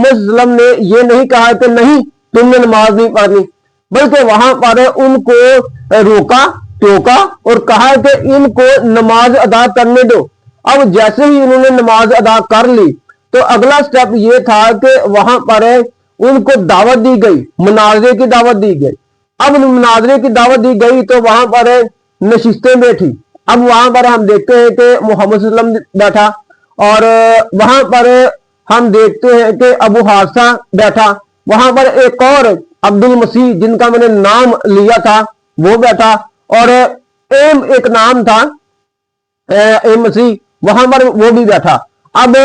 मोहम्मद सल्लल्लाहु अलैहि वसल्लम ने ये नहीं कहा कि नहीं तुमने नमाज नहीं पढ़नी, बल्कि वहां पर उनको रोका, टोका और कहा कि इनको नमाज अदा करने दो। अब जैसे ही उन्होंने नमाज अदा कर ली तो अगला स्टेप ये था कि वहां पर उनको दावत दी गई, मुनाजरे की दावत दी गई। अब मुनाजरे की दावत दी गई तो वहां पर नशिस्तें बैठी। अब वहां पर हम देखते हैं कि मोहम्मद सल्लल्लाहु अलैहि वसल्लम बैठा और वहां पर हम देखते हैं कि अबू हारसा बैठा, वहां पर एक और अब्दुल मसीह जिनका मैंने नाम लिया था वो बैठा और एम एक नाम था एम मसीह, वहां पर वो भी बैठा। अब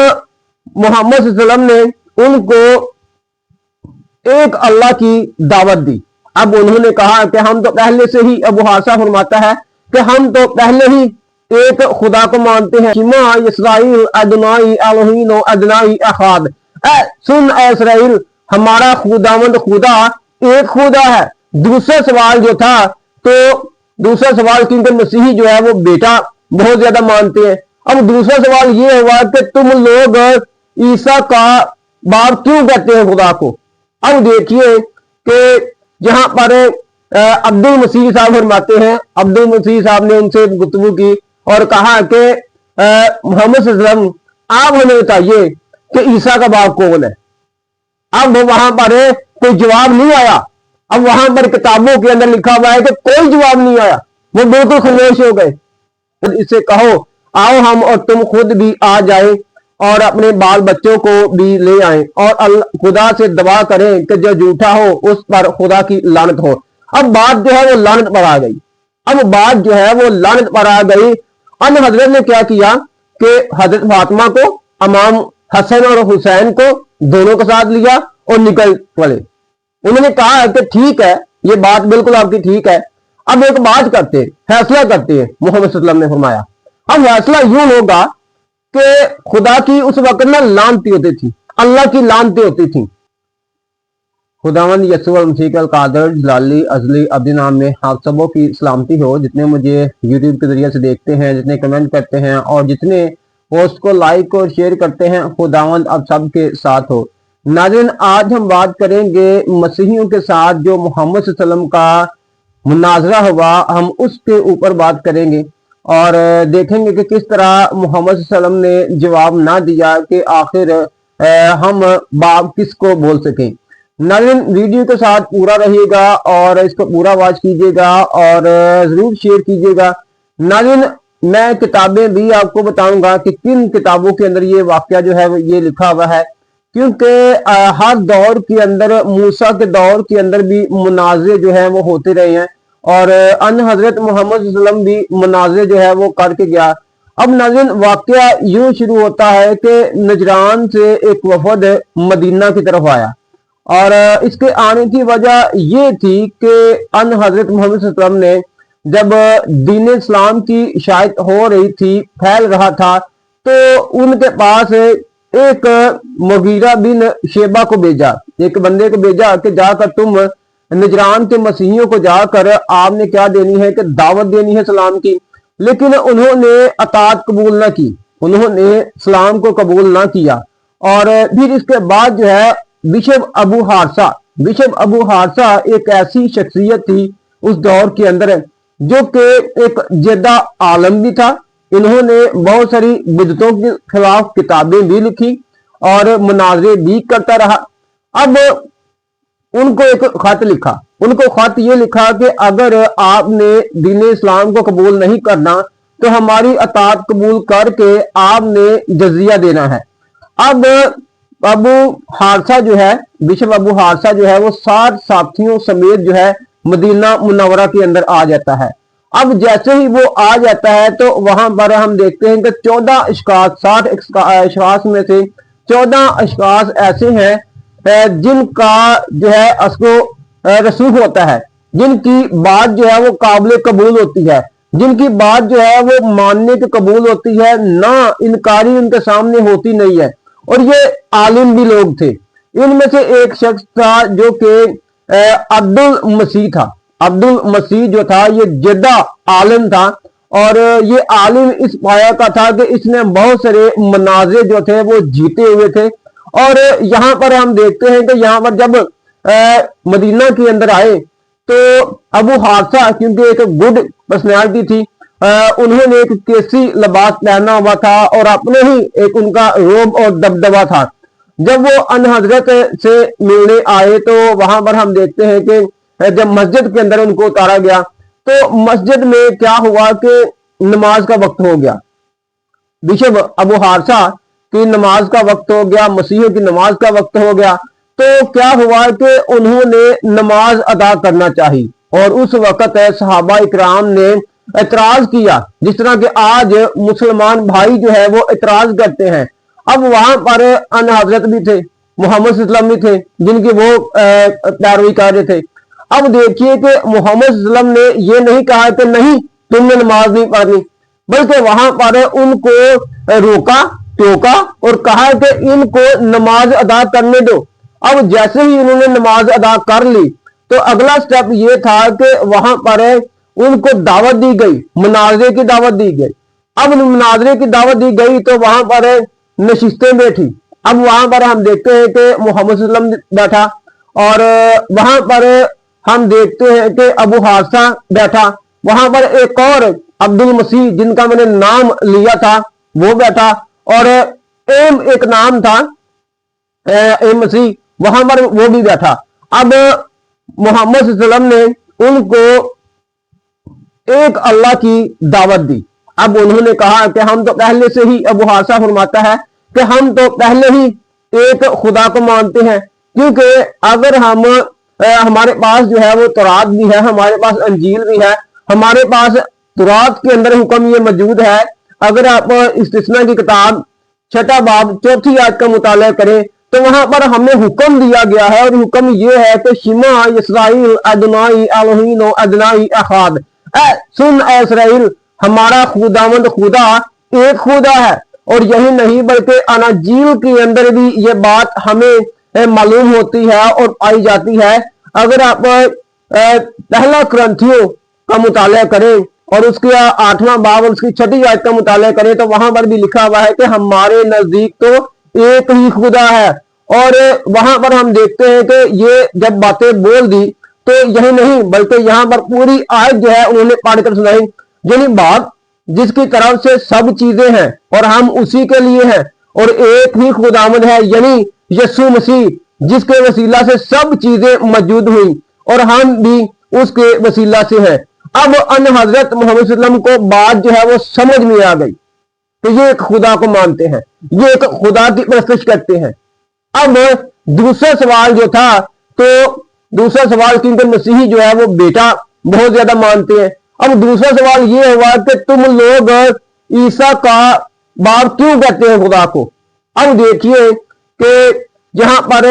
मोहम्मद सल्लल्लाहु अलैहि वसल्लम ने उनको एक अल्लाह की दावत दी। अब उन्होंने कहा कि हम तो पहले से ही, अबू हारसा फरमाता है कि हम तो पहले ही एक खुदा को मानते हैं। शिमा इसराइल अदनाई एलोहीन अदनाई अखाद, सुन इसराइल हमारा खुदावंद खुदा एक खुदा है। दूसरा सवाल जो था, तो दूसरा सवाल क्योंकि मसीही जो है वो बेटा बहुत ज्यादा मानते हैं। अब दूसरा सवाल ये हुआ कि तुम लोग ईसा का बाप क्यों कहते हैं खुदा को। अब देखिए कि जहां पर अब्दुल मसीह साहब फरमाते हैं, अब्दुल मसीह साहब ने उनसे गुफ्तगू की और कहा कि मोहम्मद सल्लल्लाहु अलैहि वसल्लम आप हमें बताइए कि ईसा का बाप कौन है। अब वहां पर कोई जवाब नहीं आया। अब वहां पर किताबों के अंदर लिखा हुआ है कि कोई जवाब नहीं आया, वो बिल्कुल खामोश हो गए। इससे कहो आओ हम और तुम खुद भी आ जाए और अपने बाल बच्चों को भी ले आए और खुदा से दुआ करें कि जो झूठा हो उस पर खुदा की लानत हो। अब बात जो है वो लानत पर आ गई। अब बात जो है वो लानत पर आ गई। अन हजरत ने क्या किया कि हजरत फातिमा को, इमाम हसन और हुसैन को दोनों के साथ लिया और निकल पड़े। उन्होंने कहा कि ठीक है, ये बात बिल्कुल आपकी ठीक है, अब एक बात करते हैं, फैसला करते हैं। मोहम्मद सल्लल्लाहु अलैहि वसल्लम ने फरमाया अब फैसला यूं होगा कि खुदा की उस वक्त ना लानती होती थी, अल्लाह की लानती होती थी। खुदावंद यस्सु मसीह अल कादर जलाली अजली अब्दी नाम में आप सबों की सलामती हो, जितने मुझे यूट्यूब के जरिए से देखते हैं, जितने कमेंट करते हैं और जितने पोस्ट को लाइक और शेयर करते हैं, खुदावंद आप सब के साथ हो। नाज़रीन, आज हम बात करेंगे मसीहियों के साथ जो मोहम्मद सल्लल्लाहु अलैहि वसल्लम का मुनाजरा हुआ, हम उसके ऊपर बात करेंगे और देखेंगे कि किस तरह मोहम्मद सल्लल्लाहु अलैहि वसल्लम ने जवाब ना दिया कि आखिर हम बाप किसको बोल सकें। नाज़रीन, वीडियो के साथ पूरा रहिएगा और इसको पूरा वॉच कीजिएगा और जरूर शेयर कीजिएगा। नाज़रीन, मैं किताबें भी आपको बताऊंगा कि किन किताबों के अंदर ये वाकया जो है ये लिखा हुआ है, क्योंकि हर दौर के अंदर, मूसा के दौर के अंदर भी मुनाज़रे जो है वो होते रहे हैं और अन हजरत मोहम्मद सल्लल्लाहु अलैहि वसल्लम भी मुनाज़रे जो है वो करके गया। अब नाज़रीन, वाकया यूं शुरू होता है कि नजरान से एक वफद मदीना की तरफ आया और इसके आने की वजह ये थी कि अन हजरत मोहम्मद सल्लल्लाहु अलैहि वसल्लम ने जब दीन इस्लाम की शायद हो रही थी, फैल रहा था, तो उनके पास एक मुगीरा बिन शेबा को भेजा, एक बंदे को भेजा कि जाकर तुम नजरान के मसीहियों को जाकर आपने क्या देनी है कि दावत देनी है सलाम की। लेकिन उन्होंने अतात कबूल ना की, उन्होंने सलाम को कबूल ना किया। और फिर इसके बाद जो है बिशप अबू हारसा एक ऐसी शख्सियत थी उस दौर के अंदर जो कि एक जद्दा आलम भी था। इन्होंने बहुत सारी बिदतों के खिलाफ किताबें भी लिखी और मुनाज़रे भी करता रहा। अब उनको एक खत लिखा, उनको खत ये लिखा कि अगर आपने दीन इस्लाम को कबूल नहीं करना तो हमारी अतात कबूल करके आपने जजिया देना है। अब अबू हारसा जो है, बिशप अबू हारसा जो है वो 60 साथियों समेत जो है मदीना मुनव्वरा के अंदर आ जाता है। अब जैसे ही वो आ जाता है तो वहां पर हम देखते हैं कि 14 अशखास, 60 अशखास में से 14 अशखास ऐसे हैं जिनका जो है असको रसूख होता है, जिनकी बात जो है वो काबिल कबूल होती है, जिनकी बात जो है वो मानने के कबूल होती है, ना इनकारी उनके सामने होती नहीं है। और ये आलिम भी लोग थे। इनमें से एक शख्स था जो कि अब्दुल मसीह था। अब्दुल मसीह जो था ये जद्दा आलिम था और ये आलिम इस पाया का था कि इसने बहुत सारे मनाज़े जो थे वो जीते हुए थे और यहाँ पर हम देखते हैं कि यहाँ पर जब मदीना के अंदर आए तो अबू हादसा क्योंकि एक गुड पर्सनैलिटी थी, उन्होंने एक केसी लिबास पहना हुआ था और अपने ही एक उनका रोब और दबदबा था। जब वो अन हजरत से मिलने आए तो वहां पर हम देखते हैं कि जब मस्जिद के अंदर उनको उतारा गया तो मस्जिद में क्या हुआ कि नमाज का वक्त हो गया, बिशप अबू हादसा की नमाज का वक्त हो गया, मसीह की नमाज का वक्त हो गया। तो क्या हुआ कि उन्होंने नमाज अदा करना चाहिए और उस वक्त सहाबा इकराम ने एतराज किया, जिस तरह के आज मुसलमान भाई जो है वो एतराज करते हैं। अब वहां पर अन हजरत भी थे, मोहम्मद सल्लल्लाहु अलैहि वसल्लम भी थे जिनकी वो पैरवी कर रहे थे। अब देखिए कि मोहम्मद सल्लल्लाहु अलैहि वसल्लम ने ये नहीं कहा कि नहीं तुमने नमाज नहीं पढ़नी, बल्कि वहां पर उनको रोका, टोका और कहा कि इनको नमाज अदा करने दो। अब जैसे ही उन्होंने नमाज अदा कर ली तो अगला स्टेप ये था कि वहां पर उनको दावत दी गई, मुनाजरे की दावत दी गई। अब मुनाजरे की दावत दी गई तो वहां पर नशिस्तें बैठी। अब वहां पर हम देखते हैं कि मोहम्मद सल्लल्लाहु अलैहि वसल्लम बैठा और वहां पर हम देखते हैं कि अबू हादसा बैठा, वहां पर एक और अब्दुल मसीह जिनका मैंने नाम लिया था वो बैठा और एम एक नाम था एम मसीह, वहां पर वो भी बैठा। अब मोहम्मद सल्लल्लाहु अलैहि वसल्लम ने उनको एक अल्लाह की दावत दी। अब उन्होंने कहा कि हम तो पहले से ही, अबू हादसा फरमाता है कि हम तो पहले ही एक खुदा को मानते हैं, क्योंकि अगर हम हमारे पास जो है वो तौरात भी है, हमारे पास अंजील भी है, हमारे पास तौरात के अंदर हुक्म ये मौजूद है। अगर आप इस्तिस्ना की किताब 6 बाब 4 आयत का मुताला करें तो वहां पर हमें हुक्म दिया गया है और हुक्म ये है कि शिमा इसराइल अदनाई एलोहीन अदनाई अखाद, सुन ए इसराइल हमारा खुदावंद खुदा एक खुदा है। और यही नहीं बल्कि अनाजील के अंदर भी ये बात हमें मालूम होती है और पाई जाती है। अगर आप पहला क्रंथियों का मुताला करें और उसके 8वां बाब और उसकी 6 आयत का मुताला करें तो वहां पर भी लिखा हुआ है कि हमारे नजदीक तो एक ही खुदा है। और वहां पर हम देखते हैं कि ये जब बातें बोल दी तो यही नहीं बल्कि यहाँ पर पूरी आयत जो है उन्होंने पढ़कर सुनाई, यानी बाप जिसकी तरफ से सब चीजें हैं और हम उसी के लिए हैं, और एक ही खुदावंद है यानी यीशु मसीह जिसके वसीला से सब चीजें मौजूद हुई और हम भी उसके वसीला से हैं। अब अन हजरत मोहम्मद सल्लल्लाहु अलैहि वसल्लम को बात जो है वो समझ में आ गई, तो ये एक खुदा को मानते हैं, ये एक खुदा की परस्तिश करते हैं। अब दूसरा सवाल जो था, तो दूसरा सवाल क्योंकि मसीही जो है वो बेटा बहुत ज्यादा मानते हैं। अब दूसरा सवाल ये हुआ कि तुम लोग ईसा का बाप क्यों कहते हैं खुदा को। अब देखिए कि जहां पर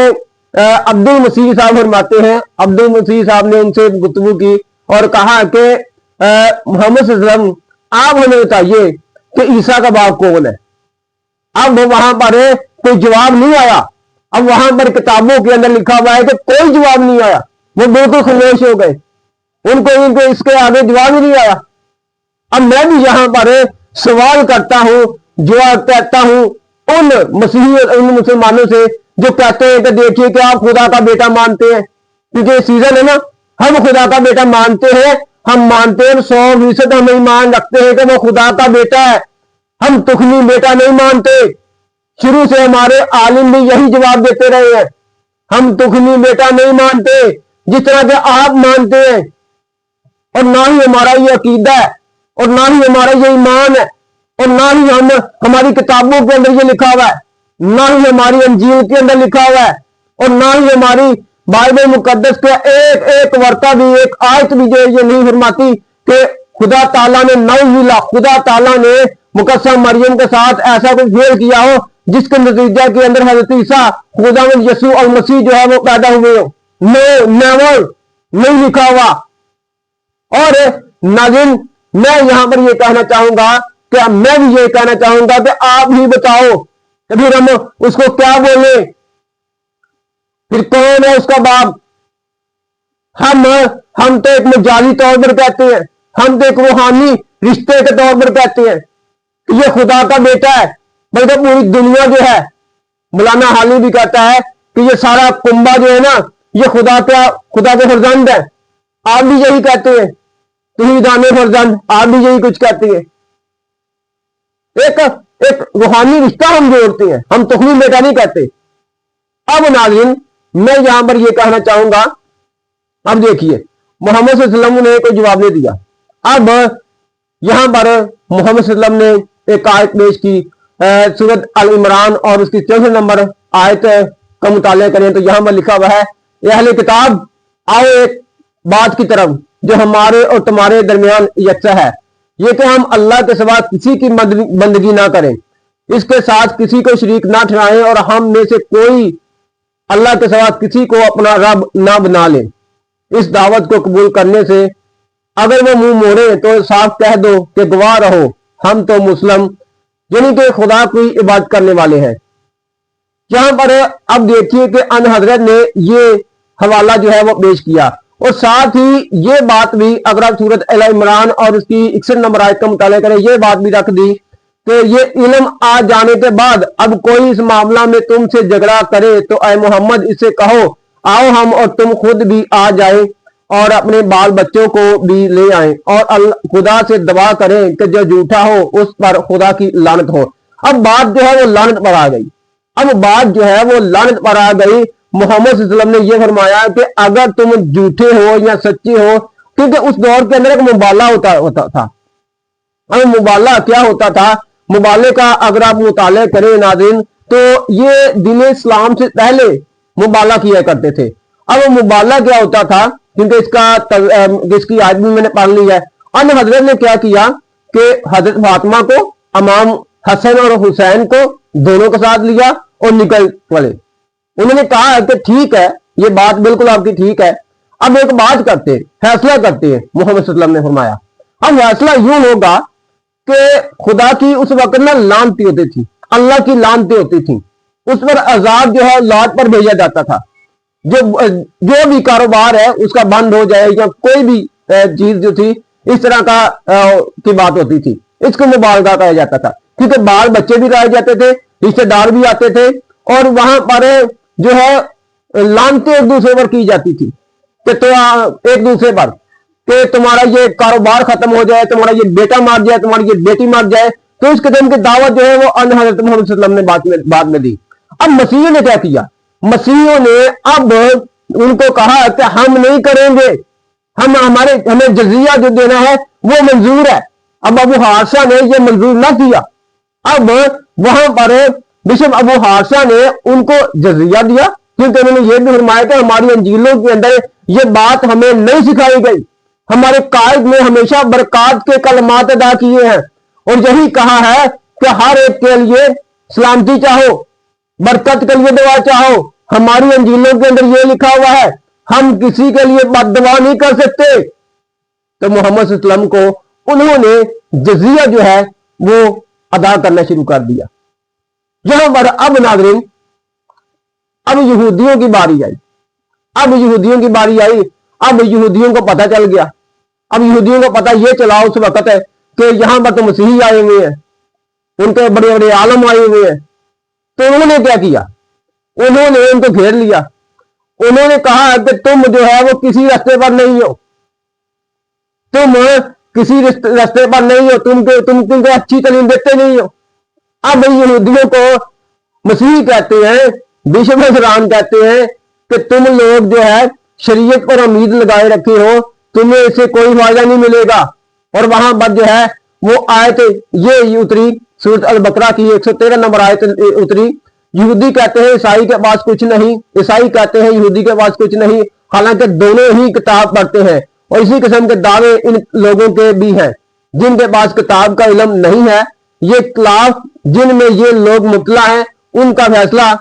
अब्दुल मसीह साहब फरमाते हैं, अब्दुल मसीह साहब ने उनसे गुफ्तगू की और कहा कि मोहम्मद सल्लल्लाहु अलैहि वसल्लम आप हमें बताइए कि ईसा का बाप कौन है। अब वहां पर कोई जवाब नहीं आया। अब वहां पर किताबों के अंदर लिखा हुआ है कि कोई जवाब नहीं आया, वो बिल्कुल खामोश हो गए, उनको इसके आगे जवाब ही नहीं आया। अब मैं भी यहां पर सवाल करता हूं, जवाब कहता हूं उन मसीही उन मुसलमानों से जो कहते हैं कि देखिए कि आप खुदा का बेटा मानते हैं, क्योंकि सीजन है ना, हम खुदा का बेटा मानते हैं, हम मानते हैं 100% हम ईमान रखते हैं कि वो खुदा का बेटा है, हम तुखनी बेटा नहीं मानते। शुरू से हमारे आलिम भी यही जवाब देते रहे हैं, हम तुखनी बेटा नहीं मानते जिस तरह के आप मानते हैं, और ना ही हमारा ये अकीदा है और ना ही हमारा ये ईमान है और ना ही हमारी किताबों के अंदर ये लिखा हुआ है, ना ही हमारी अंजील के अंदर लिखा हुआ है और ना ही हमारी बाइबल मुकद्दस के एक एक वर्ता भी, एक आयत भी जो ये नहीं फरमाती कि खुदा ताला ने नौजुबिल्लाह खुदा ताला ने मुकद्दस मरियम के साथ ऐसा कुछ फेल किया हो जिसके नतीजा के अंदर हजरत ईसा खुदावंद यीशु अल मसीह जो है वो पैदा हुए हो। नो, नेवर, नहीं लिखा हुआ। और नाज़रीन मैं यहां पर ये कहना चाहूंगा कि मैं भी ये कहना चाहूंगा कि आप ही बताओ कि फिर हम उसको क्या बोले, फिर कौन है उसका बाप। हम तो एक मजाली तौर पर कहते हैं, हम तो एक रूहानी रिश्ते के तौर पर कहते हैं कि ये खुदा का बेटा है, बल्कि पूरी दुनिया जो है मौलाना हाली भी कहता है कि ये सारा कुंबा जो है ना, ये खुदा के फर्जंद है। आप भी यही कहते हैं, तुम दाने फर्जंद, आप भी यही कुछ कहते हैं। एक रूहानी रिश्ता हम जोड़ते हैं, हम तुखमी बेटा नहीं कहते। अब नाज़रीन, मैं यहां पर यह कहना चाहूंगा, अब देखिए मोहम्मद सल्लल्लाहु अलैहि वसल्लम ने कोई जवाब नहीं दिया। अब यहां पर मोहम्मद सल्लल्लाहु अलैहि वसल्लम ने एक आयत पेश की, सूरत अल इमरान और उसकी 64 नंबर आयत का मुताला करें तो यहां पर लिखा हुआ है, ये अहले किताब आओ एक बात की तरफ जो हमारे और तुम्हारे दरमियान यकसा है, ये कि हम अल्लाह के सिवा किसी की बंदगी ना करें, इसके साथ किसी को शरीक ना ठहराएं और हम में से कोई अल्लाह के सिवा किसी को अपना रब ना बना ले। इस दावत को कबूल करने से अगर वो मुंह मोड़े तो साफ कह दो कि गवाह रहो, हम तो मुस्लिम यानी कि खुदा की इबादत करने वाले हैं। यहां पर अब देखिए कि अन हजरत ने ये हवाला जो है वो पेश किया, और साथ ही ये बात भी अगर आप सूरत अल इमरान और उसकी 61 नंबर आयत का मुताला करें, ये बात भी रख दी कि ये इल्म आ जाने के बाद अब कोई इस मामला में तुमसे झगड़ा करे तो ऐ मोहम्मद इससे कहो, आओ हम और तुम खुद भी आ जाए और अपने बाल बच्चों को भी ले आए और खुदा से दुआ करें कि जो झूठा हो उस पर खुदा की लानत हो। अब बात जो है वो लानत पर आ गई, अब बात जो है वो लानत पर आ गई। मोहम्मद सल्लल्लाहु अलैहि वसल्लम ने यह फरमाया कि अगर तुम झूठे हो या सच्चे हो, क्योंकि उस दौर के अंदर एक मुबाला होता था। अब मुबाला क्या होता था? मुबाले का अगर आप मुताले करें नाज़रीन, तो ये दीन इस्लाम से पहले मुबाला किया करते थे। अब मुबाला क्या होता था, क्योंकि इसकी आज भी मैंने पढ़ ली है। अन हजरत ने क्या किया कि हजरत फातिमा को, इमाम हसन और हुसैन को दोनों के साथ लिया और निकल पड़े। उन्होंने कहा कि ठीक है, ये बात बिल्कुल आपकी ठीक है, अब एक बात करते हैं, फैसला करते हैं। मोहम्मद सल्लल्लाहु अलैहि वसल्लम ने फरमाया अब फैसला यूं होगा कि खुदा की उस वक्त ना लानती होती थी, अल्लाह की लानती होती थी, उस पर अजाब जो है लात पर भेजा जाता था। जो भी कारोबार है उसका बंद हो जाए या कोई भी चीज जो थी इस तरह का की बात होती थी, इसको मुबालगा कहा जाता था, क्योंकि बाल बच्चे भी रह जाते थे, रिश्तेदार भी आते थे, और वहां पर जो है लानते एक दूसरे पर की जाती थी कि तो एक दूसरे पर कि तुम्हारा ये कारोबार खत्म हो जाए, तुम्हारा ये बेटा मार जाए, तुम्हारी ये बेटी मार जाए। तो इस कदम की दावत जो है वो अन हज़रत मोहम्मद सल्लल्लाहु अलैहि वसल्लम ने बाद में दी। अब मसीह ने क्या किया? मसीहों ने अब उनको कहा कि हम नहीं करेंगे, हमें जजिया जो देना है वो मंजूर है। अब अबू हारसा ने ये मंजूर ना किया। अब वहां पर बिशप अबू हारसा ने उनको जजिया दिया, क्योंकि उन्होंने ये भी फरमाया कि हमारी अंजीलों के अंदर ये बात हमें नहीं सिखाई गई, हमारे कायद ने हमेशा बरकत के कलमात अदा किए हैं और यही कहा है कि हर एक के लिए सलामती चाहो, बरकत के लिए दुआ चाहो। हमारी अंजीलों के अंदर यह लिखा हुआ है, हम किसी के लिए बददुआ नहीं कर सकते। तो मोहम्मद सल्लल्लाहु अलैहि वसल्लम को उन्होंने जजिया जो है वो अदा करना शुरू कर दिया। यहां पर अब नाज़रीन, अब यहूदियों की बारी आई। अब यहूदियों की बारी आई। अब यहूदियों को पता चल गया, अब यहूदियों को पता यह चला उस वक्त है कि यहां पर तो मसीही आए हुए हैं, उनके बड़े बड़े आलम आए हुए हैं। तो उन्होंने क्या किया? उन्होंने उनको घेर लिया। उन्होंने कहा कि तुम जो है वो किसी रास्ते पर नहीं हो, तुम किसी रास्ते पर नहीं हो, तुमको अच्छी तालीम देते नहीं हो। अब यहूदियों को मसीही कहते हैं, बिशप इस्लाम कहते हैं कि तुम लोग जो है शरीयत पर उम्मीद लगाए रखे हो, तुम्हें इससे कोई फायदा नहीं मिलेगा। और वहां पर जो है वो आयत ये उतरी, सूरत अल बकरा की 113 नंबर आयत उतरी। यहूदी कहते हैं ईसाई के पास कुछ नहीं, ईसाई कहते हैं यहूदी के पास कुछ नहीं, हालांकि दोनों ही किताब पढ़ते हैं। और इसी किस्म के दावे इन लोगों के भी हैं जिनके पास किताब का इल्म नहीं है। ये खिलाफ जिनमें ये लोग मुतला हैं, उनका फैसला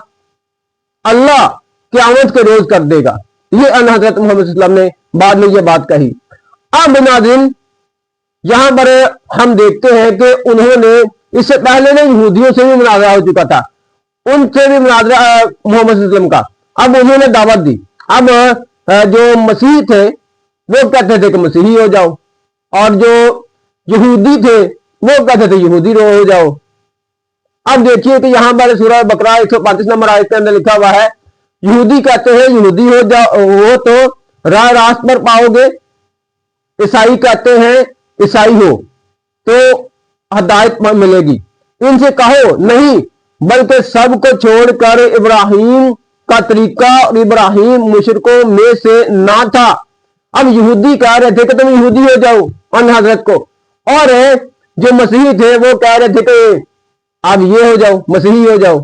अल्लाह क़यामत के रोज कर देगा। ये अन हज़रत मोहम्मद सल्लल्लाहु अलैहि वसल्लम ने बाद में ये बात कही। अब नाज़रीन, यहां पर हम देखते हैं कि उन्होंने इससे पहले ने यहूदियों से भी मुनाजरा हो चुका था, उनसे भी मुनाजरा मोहम्मद सल्लल्लाहु अलैहि वसल्लम का। अब उन्होंने दावत दी। अब जो मसीह थे वो कहते थे कि मसीही हो जाओ, और जो यहूदी थे वो कहते थे यहूदी हो जाओ। अब देखिए कि यहाँ पर सूरह बकरा 135 नंबर आयत के अंदर लिखा हुआ है, यहूदी कहते हैं यहूदी हो तो राह रास्त पर पाओगे, ईसाई कहते हैं ईसाई हो तो हदायत मिलेगी। इनसे कहो नहीं, बल्कि सबको छोड़कर इब्राहिम का तरीका और इब्राहिम मुशरिकों में से ना था। अब यहूदी कह रहे थे कि तुम यहूदी हो जाओ अन हजरत को, और जो मसीही थे वो कह रहे थे कि अब ये हो जाओ, मसीही हो जाओ।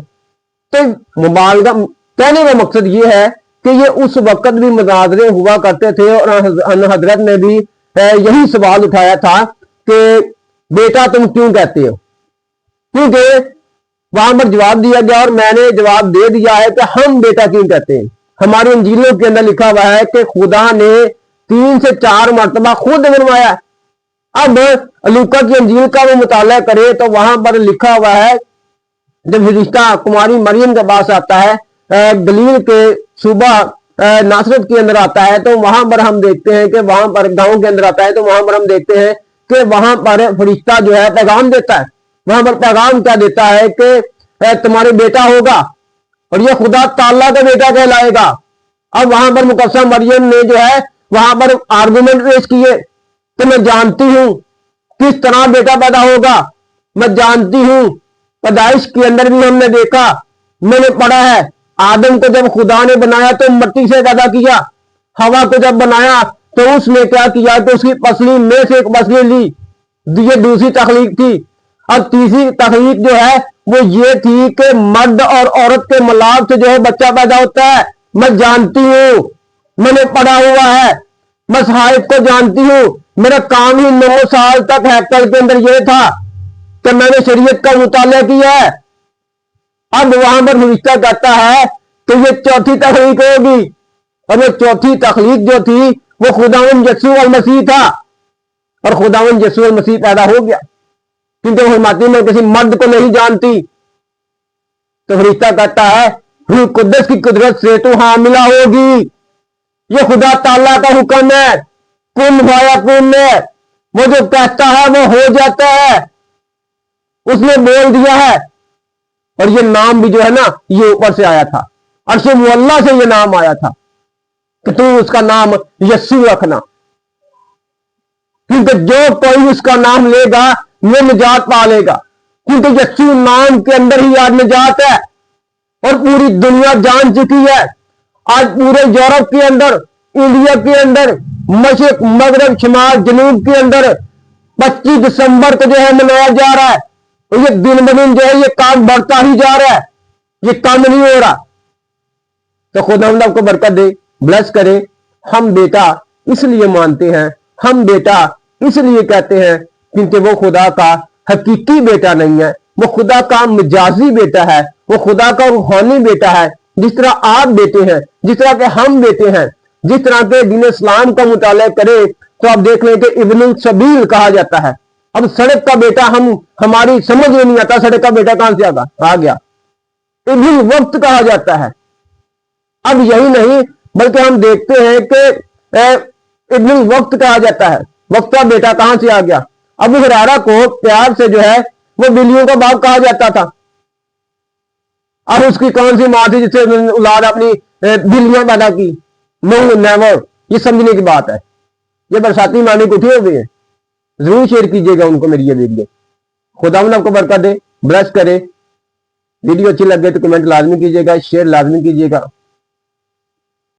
तो मुबालगा कहने का मकसद ये है कि ये उस वक्त भी मुनाजरे हुआ करते थे, और हजरत ने भी यही सवाल उठाया था कि बेटा तुम क्यों कहते हो, क्योंकि वहां पर जवाब दिया गया और मैंने जवाब दे दिया है कि हम बेटा क्यों कहते हैं। हमारी इंजीलों के अंदर लिखा हुआ है कि खुदा ने 3 से 4 मरतबा खुद बनवाया। अब लूका की इंजील का वो मुताला करे तो वहां पर लिखा हुआ है, जब फरिश्ता कुमारी मरियम के पास आता है, गलील के सूबा नासरत के अंदर आता है, तो वहां पर हम देखते हैं कि वहां पर गांव के अंदर आता है, तो वहां पर हम देखते हैं कि वहां पर फरिश्ता जो है पैगाम देता है। वहां पर पैगाम क्या देता है कि तुम्हारे बेटा होगा और ये खुदा ताला का बेटा कहलाएगा। अब वहां पर मुकद्दसा मरियम ने जो है वहां पर आर्गुमेंट पेश किए कि मैं जानती हूं किस तरह बेटा पैदा होगा, मैं जानती हूं पैदाइश के अंदर भी हमने देखा, मैंने पढ़ा है आदम को जब खुदा ने बनाया तो मिट्टी से पैदा किया, हवा को जब बनाया तो उसने क्या किया कि उसकी पसली में से एक पसली ली, ये दूसरी तखलीक थी। अब तीसरी तखलीक जो है वो ये थी कि मर्द और औरत के मिलाप से जो है बच्चा पैदा होता है। मैं जानती हूं, मैंने पढ़ा हुआ है, मैं साहिब को जानती हूं, मेरा काम ही 9 साल तक हैकल के अंदर ये था कि मैंने शरीयत का मुताला किया है। अब वहां पर फरिश्ता कहता है कि ये चौथी तखलीक होगी, और वो चौथी तखलीक जो थी वो खुदावंद यीशु अल मसीह था, और खुदावंद यीशु अल मसीह पैदा हो गया, क्योंकि वो फरमाती मैं किसी मर्द को नहीं जानती। तो फरिश्ता कहता है रूह कुद्दस की कुदरत से तू हामिला होगी, ये खुदा ताला का हुक्म है, कुन भाया कुन है, वो जो कहता है वो हो जाता है, उसने बोल दिया है। और ये नाम भी जो है ना ये ऊपर से आया था, अर्श मुअल्ला से ये नाम आया था कि तू उसका नाम यस्सु रखना, क्योंकि जो कोई उसका नाम लेगा वो निजात पा लेगा, क्योंकि यस्सु नाम के अंदर ही आज निजात है। और पूरी दुनिया जान चुकी है, आज पूरे यूरोप के अंदर, इंडिया के अंदर, मशरिक मगरब शुमाल जनूब के अंदर 25 दिसंबर को जो है मनाया जा रहा है। और ये दिन ब दिन जो है ये काम बढ़ता ही जा रहा है, ये कम नहीं हो रहा। तो खुदा आपको बरकत दे, ब्लेस करे। हम बेटा इसलिए मानते हैं, हम बेटा इसलिए कहते हैं क्योंकि वो खुदा का हकीकी बेटा नहीं है, वो खुदा का मजाजी बेटा है, वो खुदा का रूहानी बेटा है। जिस तरह आप बेटे हैं, जिस तरह के हम बेटे हैं, जिस तरह के दीन इस्लाम का मुताला करे तो आप देख लें कि इब्नुल सबील कहा जाता है। अब सड़क का बेटा हमारी समझ में नहीं आता, सड़क का बेटा कहां से आ गया, इब्नुल वक्त कहा जाता है। अब यही नहीं बल्कि हम देखते हैं कि इब्नुल वक्त कहा जाता है, वक्त का बेटा कहां से आ गया। अबू हुरैरा को प्यार से जो है वो बिल्लियों का बाप कहा जाता था। अब उसकी कौन सी मां थी जिससे औलाद अपनी बिल्लियां पैदा की? No never. ये समझने की बात है, ये बरसाती मानी को उठी हो गई है। जरूर शेयर कीजिएगा उनको मेरी ये वीडियो। खुदावंद आपको बरकत दे, ब्लेस करे। वीडियो अच्छी लगे तो कमेंट लाजमी कीजिएगा, शेयर लाजमी कीजिएगा।